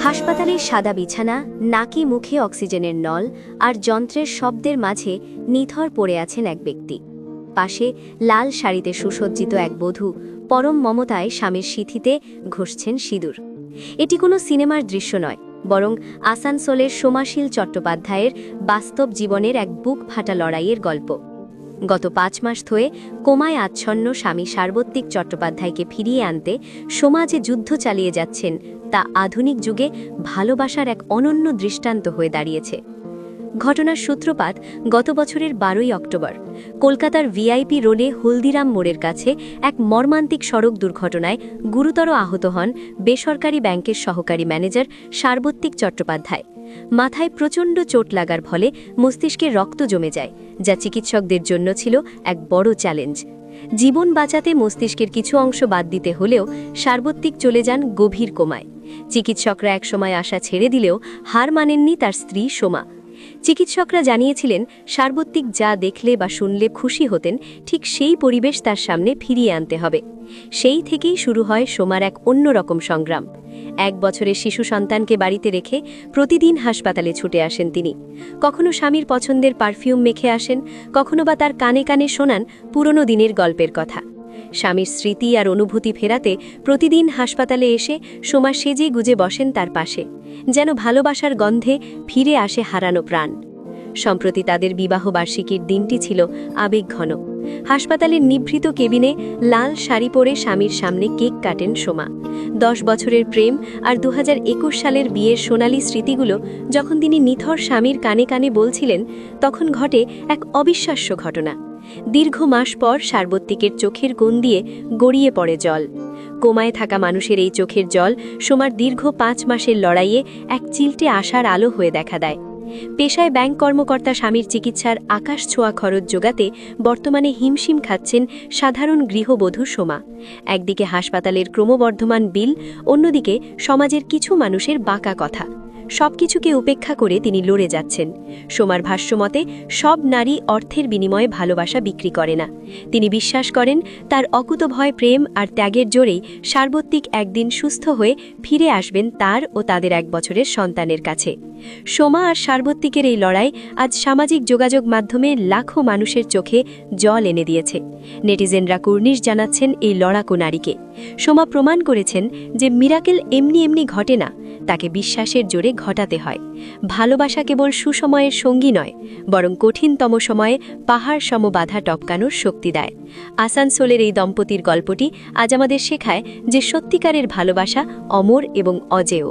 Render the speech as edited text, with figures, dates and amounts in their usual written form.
হাসপাতালের সাদা বিছানা, নাকি মুখে অক্সিজেনের নল আর যন্ত্রের শব্দের মাঝে নিথর পড়ে আছেন এক ব্যক্তি। পাশে লাল শাড়িতে সুসজ্জিত এক বধূ পরম মমতায় স্বামীর সিঁথিতে ঘষছেন সিঁদুর। এটি কোনো সিনেমার দৃশ্য নয়, বরং আসানসোলের সোমাশীল চট্টোপাধ্যায়ের বাস্তব জীবনের এক বুক ফাটা লড়াইয়ের গল্প। গত 5 মাস ধরে কোমায় আচ্ছন্ন স্বামী সার্বত্তিক চট্টোপাধ্যায়কে ফিরিয়ে আনতে সমাজে যুদ্ধ চালিয়ে যাচ্ছেন, তা আধুনিক যুগে ভালোবাসার এক অনন্য দৃষ্টান্ত হয়ে দাঁড়িয়েছে। ঘটনার সূত্রপাত গত বছরের 12ই অক্টোবর কলকাতার ভিআইপি রোডে হলদিরাম মোড়ের কাছে এক মর্মান্তিক সড়ক দুর্ঘটনায় গুরুতর আহত হন বেসরকারি ব্যাংকের সহকারী ম্যানেজার সার্বত্তিক চট্টোপাধ্যায়। মাথায় প্রচণ্ড চোট লাগার ফলে মস্তিষ্কে রক্ত জমে যায়, যা চিকিৎসকদের জন্য ছিল এক বড় চ্যালেঞ্জ। জীবন বাঁচাতে মস্তিষ্কের কিছু অংশ বাদ দিতে হলেও সার্বত্তিক চলে যান গভীর কোমায়। চিকিৎসকরা একসময় আশা ছেড়ে দিলেও হার মানেননি তার স্ত্রী সোমা। চিকিৎসকরা জানিয়েছিলেন সার্বত্তিক যা দেখলে বা শুনলে খুশি হতেন, ঠিক সেই পরিবেশ তার সামনে ফিরিয়ে আনতে হবে। সেই থেকেই শুরু হয় সোমার এক অন্যরকম সংগ্রাম। 1 বছরের শিশু সন্তানকে বাড়িতে রেখে প্রতিদিন হাসপাতালে ছুটে আসেন তিনি। কখনো স্বামীর পছন্দের পারফিউম মেখে আসেন, কখনো বা তার কানে কানে শোনান পুরনো দিনের গল্পের কথা। স্বামীর স্মৃতি আর অনুভূতি ফেরাতে প্রতিদিন হাসপাতালে এসে সোমা সেজে গুজে বসেন তার পাশে, যেন ভালোবাসার গন্ধে ফিরে আসে হারানো প্রাণ। সম্প্রতি তাদের বিবাহবার্ষিকীর দিনটি ছিল আবেগঘন। হাসপাতালের নিভৃত কেবিনে লাল শাড়ি পরে স্বামীর সামনে কেক কাটেন সোমা। 10 বছরের প্রেম আর 2021 সালের বিয়ের সোনালী স্মৃতিগুলো যখন তিনি নিথর স্বামীর কানে কানে বলছিলেন, তখন ঘটে এক অবিশ্বাস্য ঘটনা। দীর্ঘ মাস পর সার্বত্তিকের চোখের কোণ দিয়ে গড়িয়ে পড়ে জল। কোমায় থাকা মানুষের এই চোখের জল সোমার দীর্ঘ 5 মাসের লড়াইয়ে এক চিলটে আশার আলো হয়ে দেখা দেয়। পেশায় ব্যাংক কর্মকর্তা স্বামীর চিকিৎসার আকাশ ছোঁয়া খরচ জোগাতে বর্তমানে হিমশিম খাচ্ছেন সাধারণ গৃহবধূ সোমা। একদিকে হাসপাতালের ক্রমবর্ধমান বিল, অন্যদিকে সমাজের কিছু মানুষের বাঁকা কথা। সবকিছুকে উপেক্ষা করে তিনি লড়ে যাচ্ছেন। সোমার ভাষ্যমতে সব নারী অর্থের বিনিময়ে ভালোবাসা বিক্রি করে না। তিনি বিশ্বাস করেন তার অকুতভয় প্রেম আর ত্যাগের জোরেই সার্বত্তিক একদিন সুস্থ হয়ে ফিরে আসবেন তার ও তাদের 1 বছরের সন্তানের কাছে। সোমা আর সার্বত্তিকের এই লড়াই আজ সামাজিক যোগাযোগ মাধ্যমে লাখো মানুষের চোখে জল এনে দিয়েছে। নেটিজেনরা কুর্নিশ জানাচ্ছেন এই লড়াকু নারীকে। সোমা প্রমাণ করেছেন যে মিরাকেল এমনি এমনি ঘটে না, তাকে বিশ্বাসের জোরে ঘটাতে হয়। ভালোবাসা কেবল সুসময়ের সঙ্গী নয়, বরং কঠিনতম সময়ে পাহাড় সম বাধা টপকানোর শক্তি দেয়। আসানসোলের এই দম্পতির গল্পটি আজ আমাদের শেখায় যে সত্যিকারের ভালোবাসা অমর এবং অজেয়।